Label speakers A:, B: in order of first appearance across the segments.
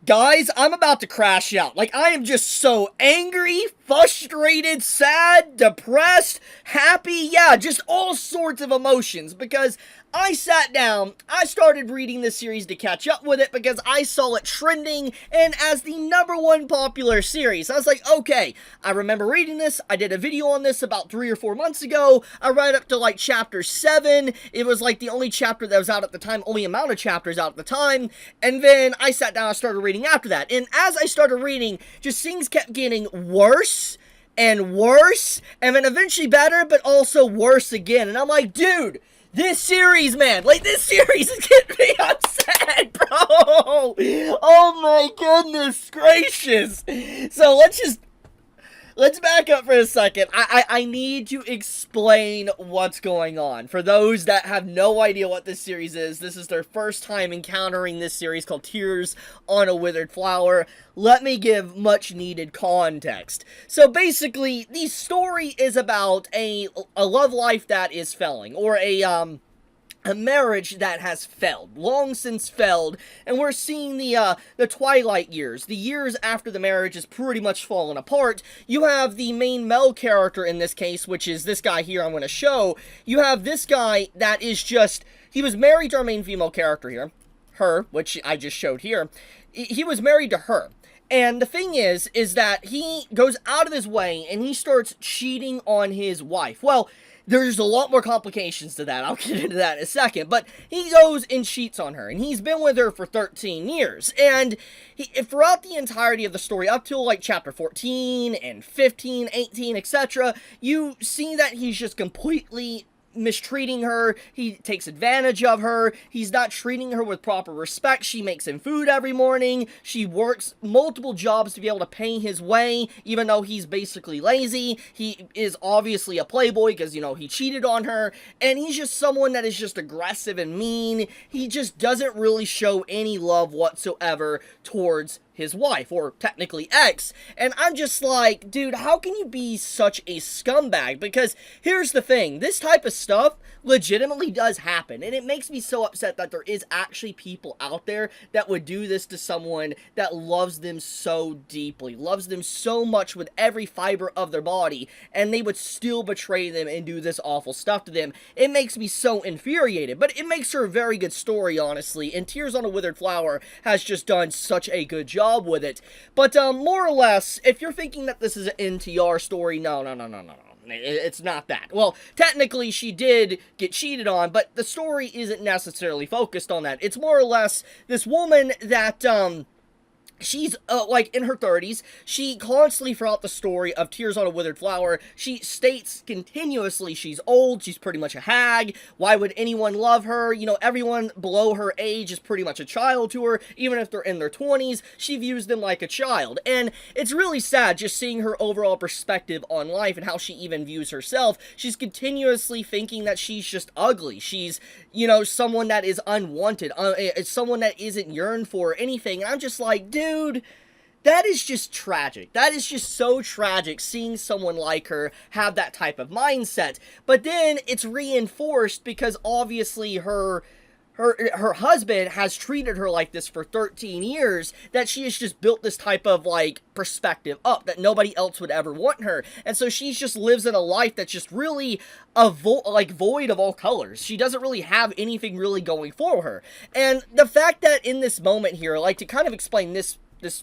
A: Guys, I'm about to crash out. Like, I am just so angry, frustrated, sad, depressed, happy. Yeah, just all sorts of emotions because I sat down, I started reading this series to catch up with it because I saw it trending and as the #1 popular series. I was like, okay, I remember reading this. I did a video on this about 3 or 4 months ago. I read up to like chapter 7. It was like the only chapter that was out at the time, only amount of chapters out at the time. And then I sat down and started reading after that. And as I started reading, just things kept getting worse and worse, and then eventually better, but also worse again. And I'm like, dude, this series, man, like, this series is getting me upset, bro. Oh my goodness gracious. So let's back up for a second. I need to explain what's going on. For those that have no idea what this series is, this is their first time encountering this series called Tears on a Withered Flower. Let me give much needed context. So basically, the story is about a love life that is failing, or a marriage that has failed, long since failed, and we're seeing the twilight years, the years after the marriage is pretty much fallen apart. You have the main male character in this case, which is this guy here I'm going to show. You have this guy that is just, he was married to our main female character here, her, which I just showed here. He was married to her. And the thing is that he goes out of his way and he starts cheating on his wife. Well, there's a lot more complications to that. I'll get into that in a second. But he goes and cheats on her. And he's been with her for 13 years. And throughout the entirety of the story, up till like chapter 14 and 15, 18, etc., you see that he's just completely mistreating her. He takes advantage of her. He's not treating her with proper respect. She makes him food every morning. She works multiple jobs to be able to pay his way, even though he's basically lazy. He is obviously a playboy because, you know, he cheated on her, and he's just someone that is just aggressive and mean. He just doesn't really show any love whatsoever towards his wife, or technically ex, and I'm just like, dude, how can you be such a scumbag? Because here's the thing, this type of stuff legitimately does happen, and it makes me so upset that there is actually people out there that would do this to someone that loves them so deeply, loves them so much with every fiber of their body, and they would still betray them and do this awful stuff to them. It makes me so infuriated, but it makes her a very good story, honestly, and Tears on a Withered Flower has just done such a good job with it. But more or less, if you're thinking that this is an NTR story, no. It's not that. Well, technically she did get cheated on, but the story isn't necessarily focused on that. It's more or less this woman that she's, like, in her 30s. She constantly, throughout the story of Tears on a Withered Flower, she states continuously she's old, she's pretty much a hag, why would anyone love her? You know, everyone below her age is pretty much a child to her, even if they're in their 20s, she views them like a child. And it's really sad just seeing her overall perspective on life and how she even views herself. She's continuously thinking that she's just ugly. She's, you know, someone that is unwanted, someone that isn't yearned for or anything. And I'm just like, dude, that is just tragic. That is just so tragic, seeing someone like her have that type of mindset. But then it's reinforced because obviously her husband has treated her like this for 13 years, that she has just built this type of, like, perspective up that nobody else would ever want her. And so she just lives in a life that's just really void of all colors. She doesn't really have anything really going for her. And the fact that in this moment here, like, to kind of explain this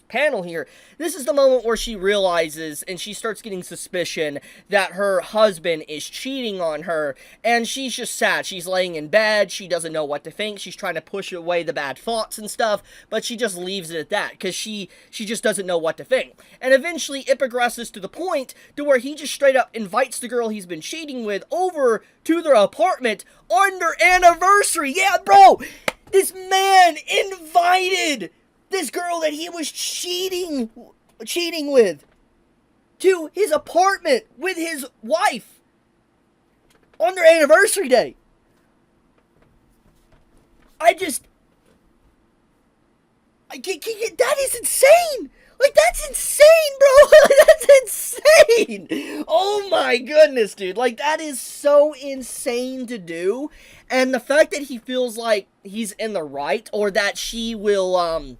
A: panel here, this is the moment where she realizes and she starts getting suspicion that her husband is cheating on her, and she's just sad. She's laying in bed, she doesn't know what to think, she's trying to push away the bad thoughts and stuff, but she just leaves it at that, because she just doesn't know what to think. And eventually it progresses to the point to where he just straight up invites the girl he's been cheating with over to their apartment on their anniversary. Yeah, bro, this man invited this girl that he was cheating with to his apartment with his wife on their anniversary day. That is insane. Like, that's insane, bro. That's insane. Oh my goodness, dude. Like, that is so insane to do. And the fact that he feels like he's in the right, or that she will,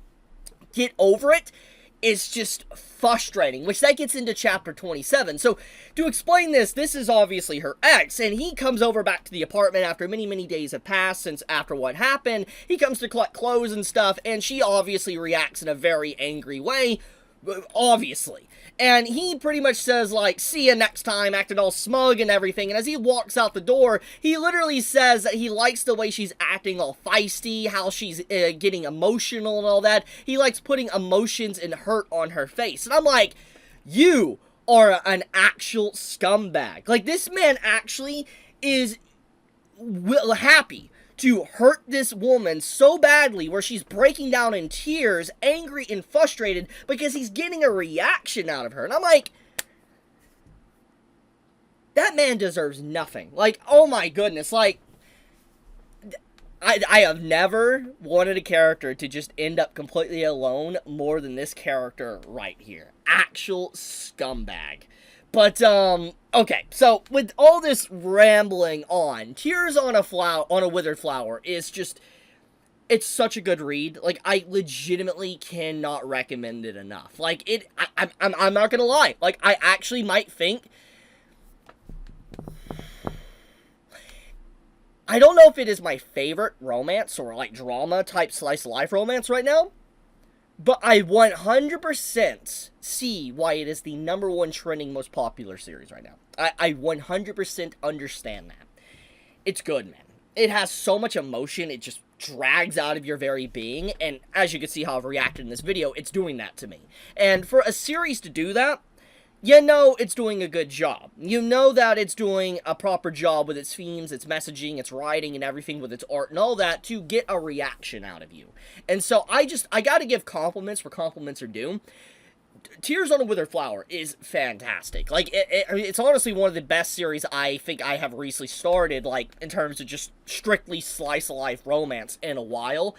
A: get over it is just frustrating, which that gets into chapter 27. So, to explain this, this is obviously her ex, and he comes over back to the apartment after many, many days have passed since after what happened. He comes to collect clothes and stuff, and she obviously reacts in a very angry way, obviously. And he pretty much says, like, see ya next time, acting all smug and everything. And as he walks out the door, he literally says that he likes the way she's acting all feisty, how she's getting emotional and all that. He likes putting emotions and hurt on her face. And I'm like, you are an actual scumbag. Like, this man actually is happy to hurt this woman so badly where she's breaking down in tears, angry and frustrated because he's getting a reaction out of her. And I'm like, that man deserves nothing. Like, oh my goodness, like, I have never wanted a character to just end up completely alone more than this character right here. Actual scumbag. But, okay, so with all this rambling on, Tears on a Withered Flower is just, it's such a good read. Like, I legitimately cannot recommend it enough. Like, I'm not gonna lie. Like, I actually might think, I don't know if it is my favorite romance or, like, drama type slice of life romance right now, but I 100% see why it is the #1 trending most popular series right now. I 100% understand that. It's good, man. It has so much emotion, it just drags out of your very being, and as you can see how I've reacted in this video, it's doing that to me. And for a series to do that, you know it's doing a good job. You know that it's doing a proper job with its themes, its messaging, its writing, and everything with its art and all that to get a reaction out of you. And so I gotta give compliments where compliments are due. Tears on a Withered Flower is fantastic. Like, it's honestly one of the best series I think I have recently started, like, in terms of just strictly slice-of-life romance in a while.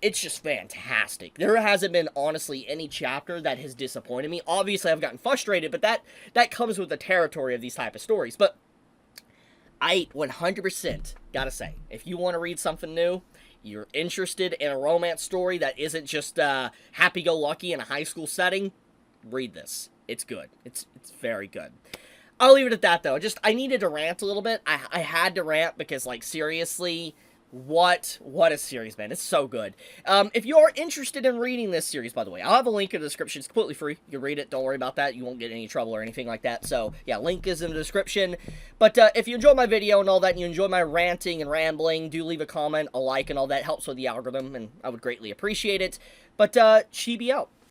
A: It's just fantastic. There hasn't been, honestly, any chapter that has disappointed me. Obviously, I've gotten frustrated, but that comes with the territory of these type of stories. But I 100% gotta say, if you want to read something new, you're interested in a romance story that isn't just happy-go-lucky in a high school setting, read this. It's good. It's very good. I'll leave it at that, though. I needed to rant a little bit. I had to rant because, like, seriously, what a series, man. It's so good. If you are interested in reading this series, by the way, I'll have a link in the description. It's completely free. You can read it. Don't worry about that. You won't get any trouble or anything like that. So, yeah, link is in the description. But if you enjoyed my video and all that, and you enjoy my ranting and rambling, do leave a comment, a like, and all that. Helps with the algorithm, and I would greatly appreciate it. But, Chibi out.